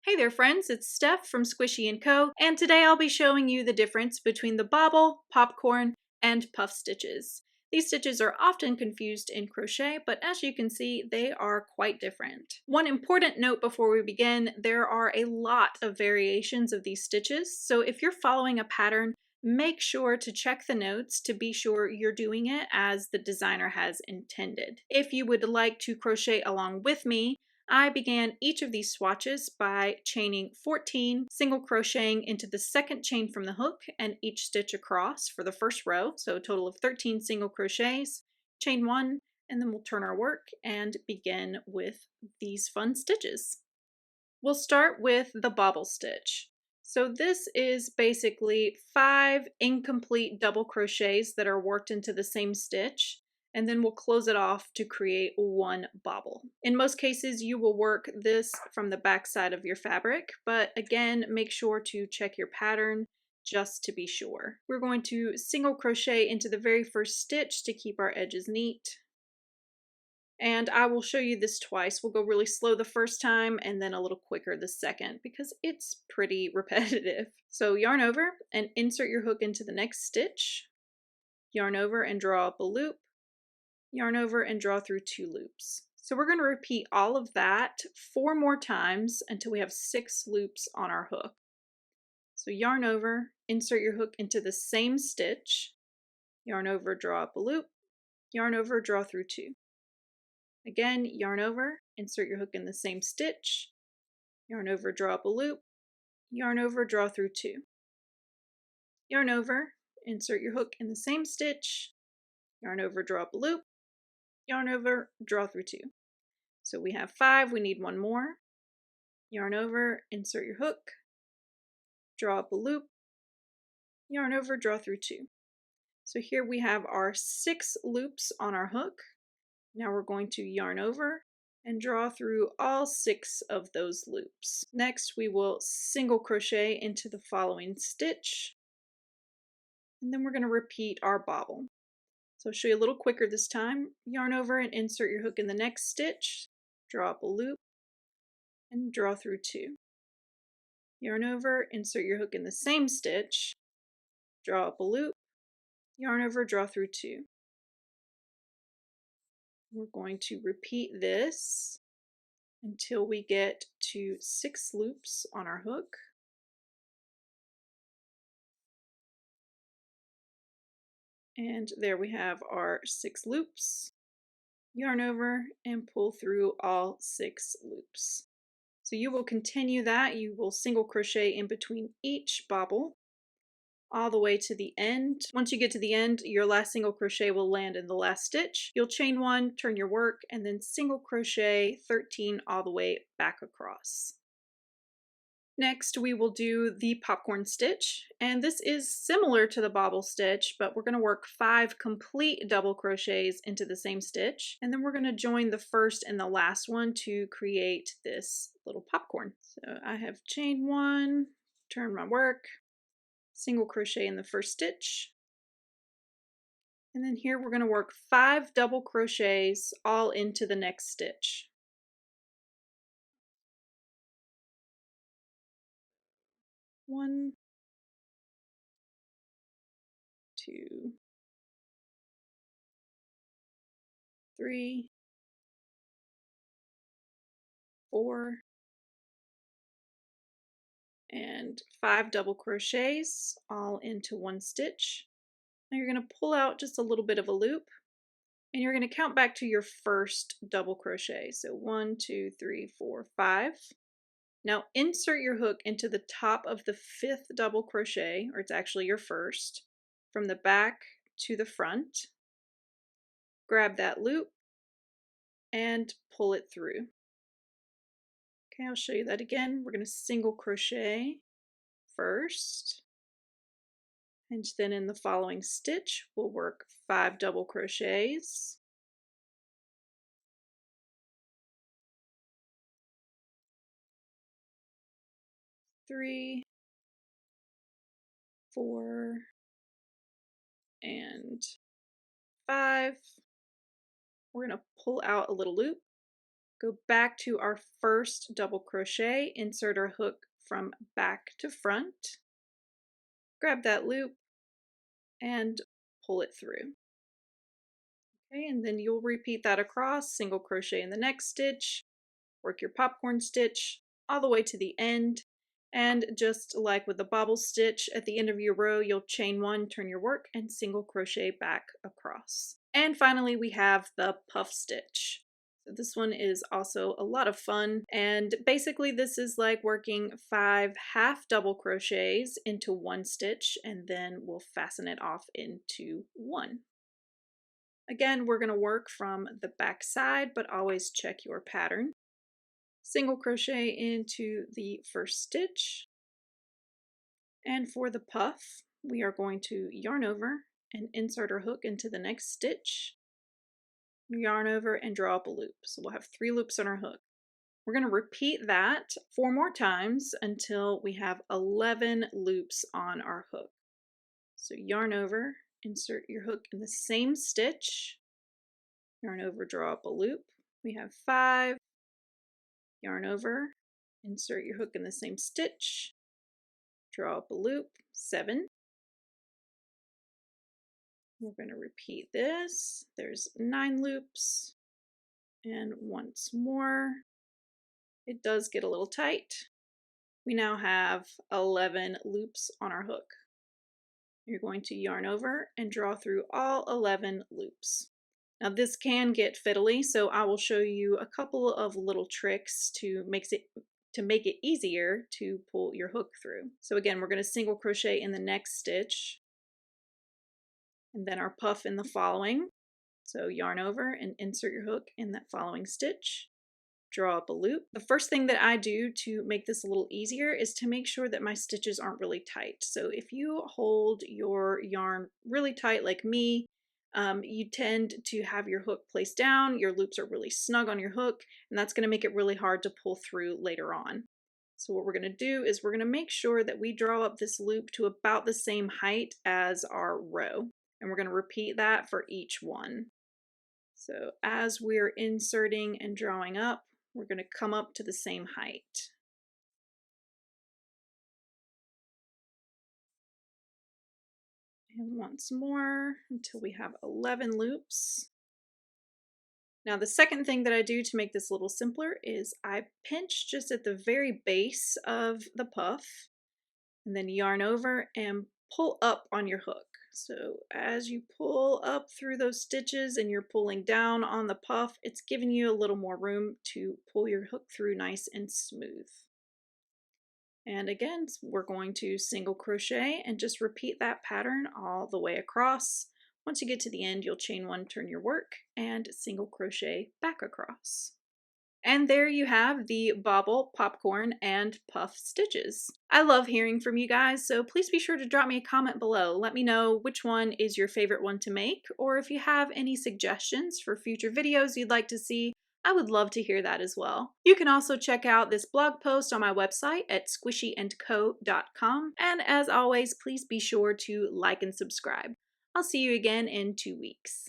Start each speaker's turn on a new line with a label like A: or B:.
A: Hey there friends, it's Steph from Squishy & Co. and today I'll be showing you the difference between the bobble, popcorn, and puff stitches. These stitches are often confused in crochet, but as you can see, they are quite different. One important note before we begin, there are a lot of variations of these stitches, so if you're following a pattern, make sure to check the notes to be sure you're doing it as the designer has intended. If you would like to crochet along with me, I began each of these swatches by chaining 14, single crocheting into the second chain from the hook and each stitch across for the first row, so a total of 13 single crochets, chain 1, and then we'll turn our work and begin with these fun stitches. We'll start with the bobble stitch. So this is basically 5 incomplete double crochets that are worked into the same stitch, and then we'll close it off to create one bobble. In most cases, you will work this from the back side of your fabric, but again, make sure to check your pattern just to be sure. We're going to single crochet into the very first stitch to keep our edges neat. And I will show you this twice. We'll go really slow the first time and then a little quicker the second because it's pretty repetitive. So yarn over and insert your hook into the next stitch. Yarn over and draw up a loop. Yarn over and draw through 2 loops. So we're going to repeat all of that 4 more times until we have 6 loops on our hook. So yarn over, insert your hook into the same stitch. Yarn over, draw up a loop. Yarn over, draw through 2. Again, yarn over, insert your hook in the same stitch, yarn over, draw up a loop, yarn over, draw through 2. Yarn over, insert your hook in the same stitch, yarn over, draw up a loop, yarn over, draw through 2. So we have 5, we need 1 more. Yarn over, insert your hook, draw up a loop, yarn over, draw through 2. So here we have our 6 loops on our hook. Now we're going to yarn over and draw through all 6 of those loops. Next, we will single crochet into the following stitch, and then we're going to repeat our bobble. So I'll show you a little quicker this time. Yarn over and insert your hook in the next stitch, draw up a loop, and draw through 2. Yarn over, insert your hook in the same stitch, draw up a loop, yarn over, draw through 2. We're going to repeat this until we get to 6 loops on our hook. And there we have our 6 loops. Yarn over and pull through all 6 loops. So you will continue that. You will single crochet in between each bobble all the way to the end. Once you get to the end, your last single crochet will land in the last stitch. You'll chain 1, turn your work, and then single crochet 13 all the way back across. Next, we will do the popcorn stitch, and this is similar to the bobble stitch, but we're going to work 5 complete double crochets into the same stitch, and then we're going to join the first and the last one to create this little popcorn. So I have chain 1, turn my work, single crochet in the first stitch, and then here we're going to work 5 double crochets all into the next stitch. 1, 2, 3, 4, and 5 double crochets all into one stitch. Now you're going to pull out just a little bit of a loop, and you're going to count back to your first double crochet. So 1, 2, 3, 4, 5. Now insert your hook into the top of the 5th double crochet, or it's actually your first, from the back to the front. Grab that loop and pull it through. Okay, I'll show you that again. We're going to single crochet first, and then in the following stitch we'll work 5 double crochets. Three, 4, and 5. We're going to pull out a little loop, go back to our first double crochet, insert our hook from back to front, grab that loop, and pull it through. Okay, and then you'll repeat that across, single crochet in the next stitch, work your popcorn stitch all the way to the end, and just like with the bobble stitch, at the end of your row you'll chain one, turn your work, and single crochet back across. And finally we have the puff stitch. So this one is also a lot of fun, and basically this is like working 5 half double crochets into one stitch, and then we'll fasten it off into one. Again, we're going to work from the back side, but always check your pattern. Single crochet into the first stitch, and for the puff we are going to yarn over and insert our hook into the next stitch, yarn over and draw up a loop. So we'll have 3 loops on our hook. We're going to repeat that 4 more times until we have 11 loops on our hook. So yarn over, insert your hook in the same stitch, yarn over, draw up a loop. We have 5, yarn over, insert your hook in the same stitch, draw up a loop, 7. We're going to repeat this. There's 9 loops, and once more. It does get a little tight. We now have 11 loops on our hook. You're going to yarn over and draw through all 11 loops. Now this can get fiddly, so I will show you a couple of little tricks to make it easier to pull your hook through. So again, we're going to single crochet in the next stitch, and then our puff in the following. So yarn over and insert your hook in that following stitch, draw up a loop. The first thing that I do to make this a little easier is to make sure that my stitches aren't really tight. So if you hold your yarn really tight like me, you tend to have your hook placed down, your loops are really snug on your hook, and that's going to make it really hard to pull through later on. So what we're going to do is we're going to make sure that we draw up this loop to about the same height as our row, and we're going to repeat that for each one. So as we're inserting and drawing up, we're going to come up to the same height. And once more until we have 11 loops. Now the second thing that I do to make this a little simpler is I pinch just at the very base of the puff, and then yarn over and pull up on your hook. So as you pull up through those stitches and you're pulling down on the puff, it's giving you a little more room to pull your hook through nice and smooth. And again, we're going to single crochet and just repeat that pattern all the way across. Once you get to the end, you'll chain one, turn your work, and single crochet back across. And there you have the bobble, popcorn, and puff stitches. I love hearing from you guys, so please be sure to drop me a comment below. Let me know which one is your favorite one to make, or if you have any suggestions for future videos you'd like to see, I would love to hear that as well. You can also check out this blog post on my website at squishyandco.com, and as always, please be sure to like and subscribe. I'll see you again in 2 weeks.